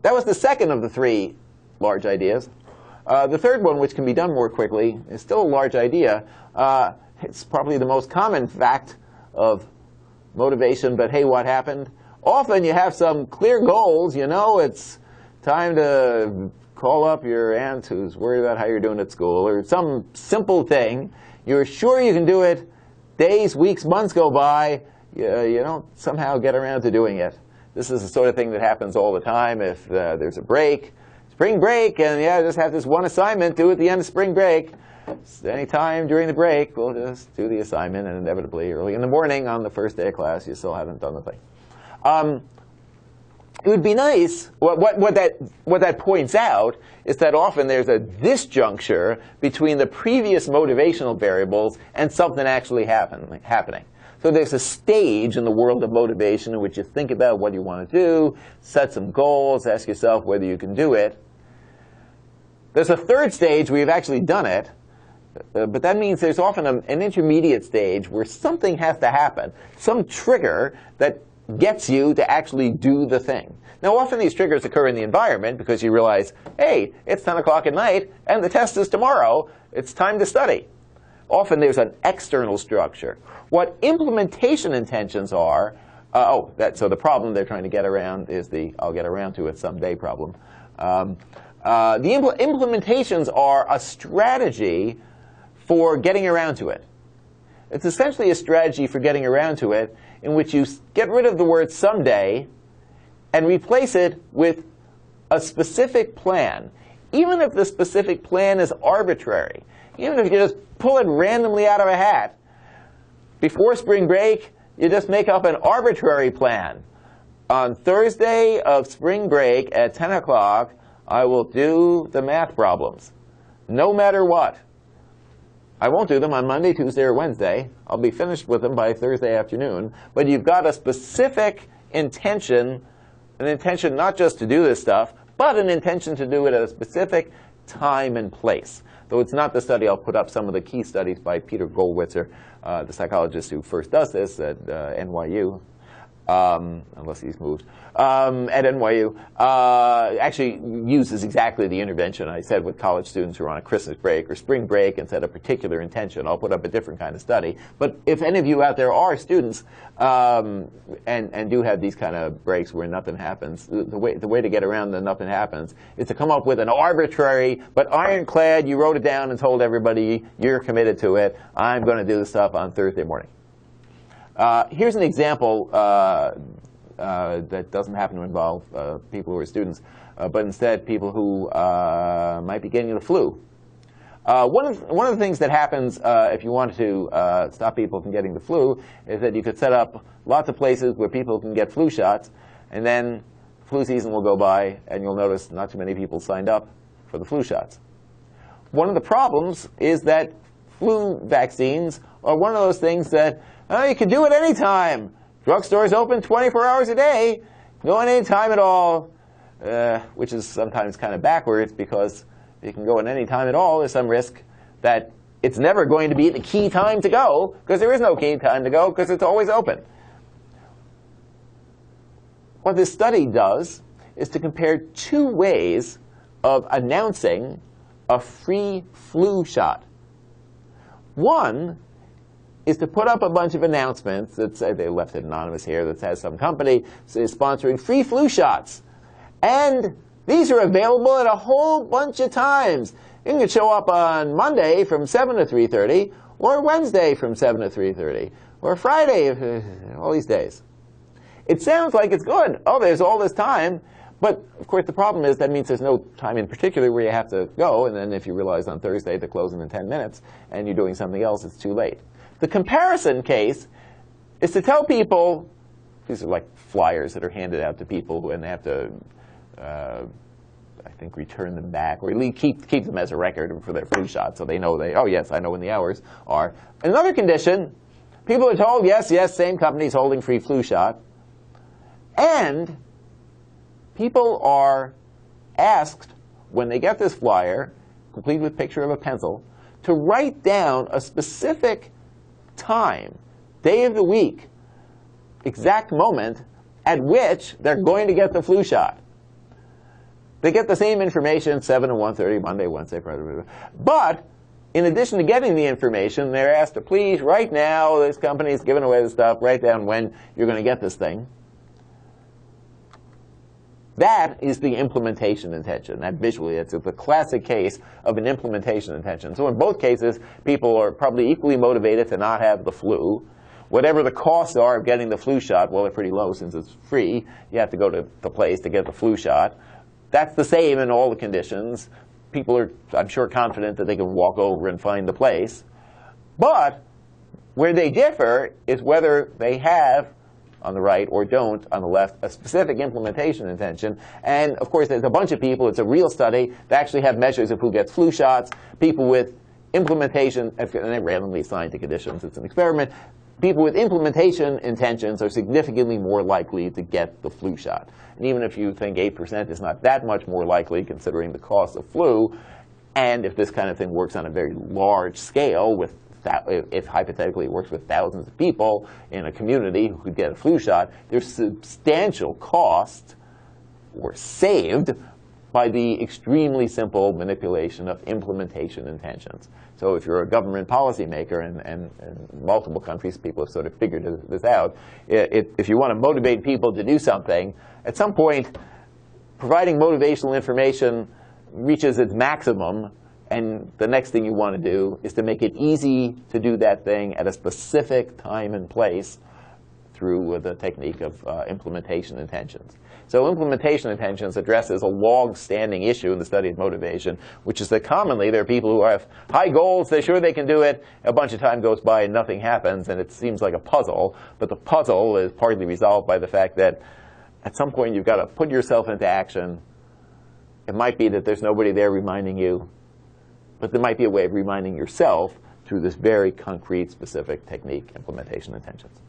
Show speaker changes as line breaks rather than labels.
That was the second of the three large ideas. The third one, which can be done more quickly, is still a large idea. It's probably the most common fact of motivation, but hey, what happened? Often you have some clear goals. You know, it's time to call up your aunt who's worried about how you're doing at school, or some simple thing. You're sure you can do it. Days, weeks, months go by. You don't somehow get around to doing it. This is the sort of thing that happens all the time. If there's a break, spring break, and yeah, just have this one assignment due at the end of spring break. Any time during the break, we'll just do the assignment, and inevitably early in the morning on the first day of class, you still haven't done the thing. It would be nice, what that points out is that often there's a disjuncture between the previous motivational variables and something actually happening. So there's a stage in the world of motivation in which you think about what you want to do, set some goals, ask yourself whether you can do it. There's a third stage where you've actually done it, but that means there's often an intermediate stage where something has to happen, some trigger that gets you to actually do the thing. Now, often these triggers occur in the environment because you realize, hey, it's 10 o'clock at night, and the test is tomorrow. It's time to study. Often there's an external structure. What implementation intentions are, so the problem they're trying to get around is the I'll get around to it someday problem. The implementations are a strategy for getting around to it. It's essentially a strategy for getting around to it in which you get rid of the word someday and replace it with a specific plan. Even if the specific plan is arbitrary, even if you just pull it randomly out of a hat, before spring break, you just make up an arbitrary plan. On Thursday of spring break at 10 o'clock, I will do the math problems, no matter what. I won't do them on Monday, Tuesday, or Wednesday. I'll be finished with them by Thursday afternoon. But you've got a specific intention, an intention not just to do this stuff, but an intention to do it at a specific time and place. Though it's not the study, I'll put up some of the key studies by Peter Goldwitzer, the psychologist who first does this at NYU. Unless he's moved, at NYU, actually uses exactly the intervention I said with college students who are on a Christmas break or spring break and set a particular intention. I'll put up a different kind of study. But if any of you out there are students and do have these kind of breaks where nothing happens, the way to get around the nothing happens is to come up with an arbitrary but ironclad, you wrote it down and told everybody you're committed to it, I'm going to do this stuff on Thursday morning. Here's an example that doesn't happen to involve people who are students, but instead people who might be getting the flu. One of the things that happens if you want to stop people from getting the flu is that you could set up lots of places where people can get flu shots, and then flu season will go by, and you'll notice not too many people signed up for the flu shots. One of the problems is that flu vaccines are one of those things that you can do it any time. Drugstores open 24 hours a day. Go in any time at all, which is sometimes kind of backwards because if you can go in any time at all, there's some risk that it's never going to be the key time to go because there is no key time to go because it's always open. What this study does is to compare two ways of announcing a free flu shot. One is to put up a bunch of announcements that say, they left it anonymous here, that says some company is sponsoring free flu shots. And these are available at a whole bunch of times. You can show up on Monday from 7 to 3:30, or Wednesday from 7 to 3:30, or Friday, all these days. It sounds like it's good. Oh, there's all this time. But, of course, the problem is that means there's no time in particular where you have to go. And then if you realize on Thursday they're closing in 10 minutes and you're doing something else, it's too late. The comparison case is to tell people, these are like flyers that are handed out to people and they have to, I think, return them back or at least keep them as a record for their flu shot so they know oh, yes, I know when the hours are. Another condition, people are told, yes, same company's holding free flu shot. And people are asked, when they get this flyer, complete with picture of a pencil, to write down a specific time, day of the week, exact moment at which they're going to get the flu shot. They get the same information 7 to 1:30, Monday, Wednesday, Friday. But in addition to getting the information, they're asked to please, right now, this company is giving away the stuff, write down when you're going to get this thing. That is the implementation intention. That visually, it's the classic case of an implementation intention. So in both cases, people are probably equally motivated to not have the flu. Whatever the costs are of getting the flu shot, well, they're pretty low since it's free. You have to go to the place to get the flu shot. That's the same in all the conditions. People are, I'm sure, confident that they can walk over and find the place. But where they differ is whether they have, on the right, or don't, on the left, a specific implementation intention. And of course, there's a bunch of people, it's a real study, they actually have measures of who gets flu shots. People with implementation, and they randomly assigned to conditions, it's an experiment. People with implementation intentions are significantly more likely to get the flu shot. And even if you think 8% is not that much more likely, considering the cost of flu, and if this kind of thing works on a very large scale, with if hypothetically it works with thousands of people in a community who could get a flu shot, there's substantial cost or saved by the extremely simple manipulation of implementation intentions. So if you're a government policymaker, and in multiple countries people have sort of figured this out, if you want to motivate people to do something, at some point providing motivational information reaches its maximum, and the next thing you want to do is to make it easy to do that thing at a specific time and place through the technique of implementation intentions. So implementation intentions addresses a long-standing issue in the study of motivation, which is that commonly there are people who have high goals, they're sure they can do it, a bunch of time goes by and nothing happens, and it seems like a puzzle. But the puzzle is partly resolved by the fact that at some point you've got to put yourself into action. It might be that there's nobody there reminding you, but there might be a way of reminding yourself through this very concrete, specific technique, implementation intentions.